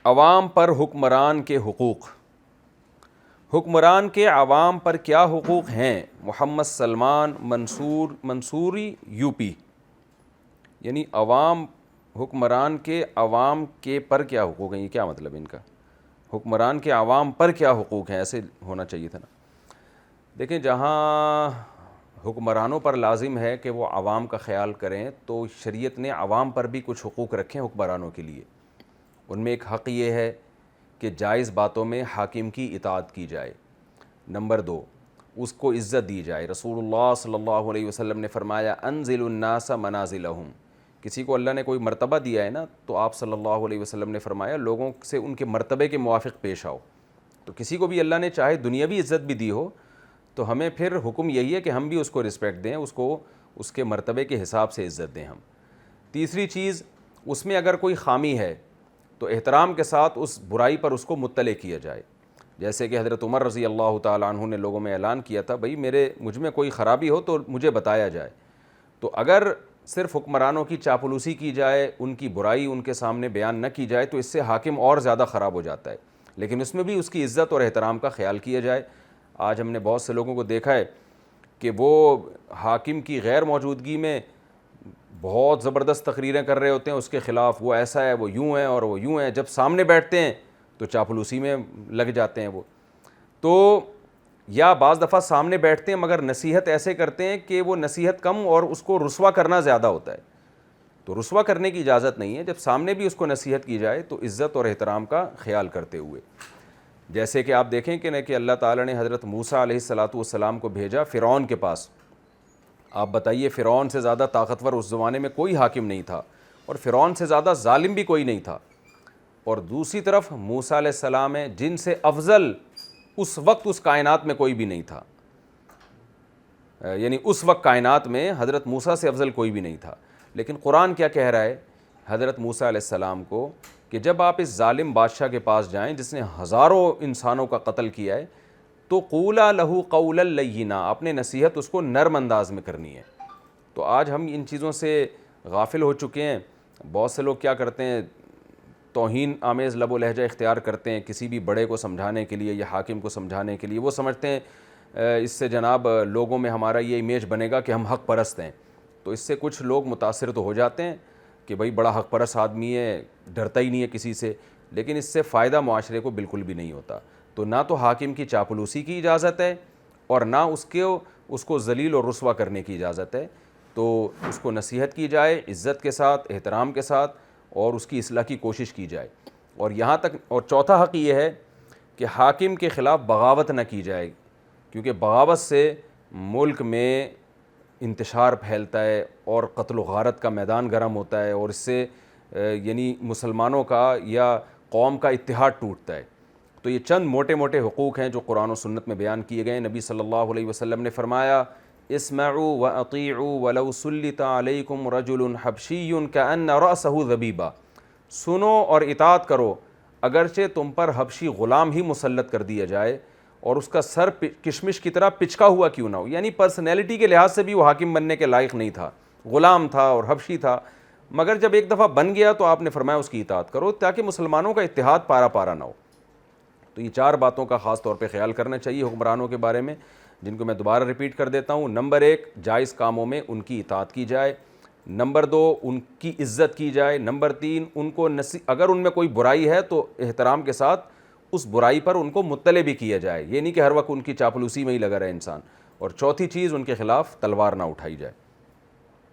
عوام پر حکمران کے حقوق. حکمران کے عوام پر کیا حقوق ہیں؟ محمد سلمان منصوری یو پی. یعنی عوام حکمران کے عوام کے پر کیا حقوق ہیں، یہ کیا مطلب ہے ان کا؟ حکمران کے عوام پر کیا حقوق ہیں، ایسے ہونا چاہیے تھا نا. دیکھیں، جہاں حکمرانوں پر لازم ہے کہ وہ عوام کا خیال کریں، تو شریعت نے عوام پر بھی کچھ حقوق رکھے ہیں حکمرانوں کے لیے. ان میں ایک حق یہ ہے کہ جائز باتوں میں حاکم کی اطاعت کی جائے. نمبر 2، اس کو عزت دی جائے. رسول اللہ صلی اللہ علیہ وسلم نے فرمایا انزل الناس منازلہم. کسی کو اللہ نے کوئی مرتبہ دیا ہے نا، تو آپ صلی اللہ علیہ وسلم نے فرمایا لوگوں سے ان کے مرتبے کے موافق پیش آؤ. تو کسی کو بھی اللہ نے چاہے دنیاوی عزت بھی دی ہو، تو ہمیں پھر حکم یہی ہے کہ ہم بھی اس کو رسپیکٹ دیں، اس کو اس کے مرتبے کے حساب سے عزت دیں ہم. تیسری چیز، اس میں اگر کوئی خامی ہے تو احترام کے ساتھ اس برائی پر اس کو مطلع کیا جائے. جیسے کہ حضرت عمر رضی اللہ تعالیٰ عنہ نے لوگوں میں اعلان کیا تھا، بھئی مجھ میں کوئی خرابی ہو تو مجھے بتایا جائے. تو اگر صرف حکمرانوں کی چاپلوسی کی جائے، ان کی برائی ان کے سامنے بیان نہ کی جائے، تو اس سے حاکم اور زیادہ خراب ہو جاتا ہے. لیکن اس میں بھی اس کی عزت اور احترام کا خیال کیا جائے. آج ہم نے بہت سے لوگوں کو دیکھا ہے کہ وہ حاکم کی غیر موجودگی میں بہت زبردست تقریریں کر رہے ہوتے ہیں اس کے خلاف، وہ ایسا ہے، وہ یوں ہے اور وہ یوں ہے. جب سامنے بیٹھتے ہیں تو چاپلوسی میں لگ جاتے ہیں وہ. تو یا بعض دفعہ سامنے بیٹھتے ہیں مگر نصیحت ایسے کرتے ہیں کہ وہ نصیحت کم اور اس کو رسوا کرنا زیادہ ہوتا ہے. تو رسوا کرنے کی اجازت نہیں ہے. جب سامنے بھی اس کو نصیحت کی جائے تو عزت اور احترام کا خیال کرتے ہوئے. جیسے کہ آپ دیکھیں کہ اللہ تعالیٰ نے حضرت موسیٰ علیہ السلام کو بھیجا فرعون کے پاس. آپ بتائیے، فرعون سے زیادہ طاقتور اس زمانے میں کوئی حاکم نہیں تھا، اور فرعون سے زیادہ ظالم بھی کوئی نہیں تھا. اور دوسری طرف موسیٰ علیہ السلام ہیں جن سے افضل اس وقت اس کائنات میں کوئی بھی نہیں تھا. یعنی اس وقت کائنات میں حضرت موسیٰ سے افضل کوئی بھی نہیں تھا. لیکن قرآن کیا کہہ رہا ہے حضرت موسیٰ علیہ السلام کو کہ جب آپ اس ظالم بادشاہ کے پاس جائیں جس نے ہزاروں انسانوں کا قتل کیا ہے، تو قولا لہو قولا لینا، آپ نے نصیحت اس کو نرم انداز میں کرنی ہے. تو آج ہم ان چیزوں سے غافل ہو چکے ہیں. بہت سے لوگ کیا کرتے ہیں، توہین آمیز لب و لہجہ اختیار کرتے ہیں کسی بھی بڑے کو سمجھانے کے لیے یا حاکم کو سمجھانے کے لیے. وہ سمجھتے ہیں اس سے جناب لوگوں میں ہمارا یہ امیج بنے گا کہ ہم حق پرست ہیں. تو اس سے کچھ لوگ متاثر تو ہو جاتے ہیں کہ بھئی بڑا حق پرست آدمی ہے، ڈرتا ہی نہیں ہے کسی سے، لیکن اس سے فائدہ معاشرے کو بالکل بھی نہیں ہوتا. تو نہ تو حاکم کی چاپلوسی کی اجازت ہے اور نہ اس کو ذلیل اور رسوا کرنے کی اجازت ہے. تو اس کو نصیحت کی جائے عزت کے ساتھ، احترام کے ساتھ، اور اس کی اصلاح کی کوشش کی جائے. اور یہاں تک، اور چوتھا حق یہ ہے کہ حاکم کے خلاف بغاوت نہ کی جائے، کیونکہ بغاوت سے ملک میں انتشار پھیلتا ہے اور قتل و غارت کا میدان گرم ہوتا ہے، اور اس سے یعنی مسلمانوں کا یا قوم کا اتحاد ٹوٹتا ہے. تو یہ چند موٹے موٹے حقوق ہیں جو قرآن و سنت میں بیان کیے گئے. نبی صلی اللہ علیہ وسلم نے فرمایا اسمعوا واطیعوا ولو سلط علیکم رجل حبشی کأن رأسہ ذبیبہ. سنو اور اطاعت کرو اگرچہ تم پر حبشی غلام ہی مسلط کر دیا جائے اور اس کا سر کشمش کی طرح پچکا ہوا کیوں نہ ہو. یعنی پرسنالٹی کے لحاظ سے بھی وہ حاکم بننے کے لائق نہیں تھا، غلام تھا اور حبشی تھا، مگر جب ایک دفعہ بن گیا تو آپ نے فرمایا اس کی اطاعت کرو تاکہ مسلمانوں کا اتحاد پارا پارا نہ ہو. تو یہ 4 باتوں کا خاص طور پہ خیال کرنا چاہیے حکمرانوں کے بارے میں، جن کو میں دوبارہ ریپیٹ کر دیتا ہوں. نمبر 1، جائز کاموں میں ان کی اطاعت کی جائے. نمبر 2، ان کی عزت کی جائے. نمبر 3، ان کو اگر ان میں کوئی برائی ہے تو احترام کے ساتھ اس برائی پر ان کو مطلع بھی کیا جائے. یہ نہیں کہ ہر وقت ان کی چاپلوسی میں ہی لگا رہے انسان. اور چوتھی چیز، ان کے خلاف تلوار نہ اٹھائی جائے.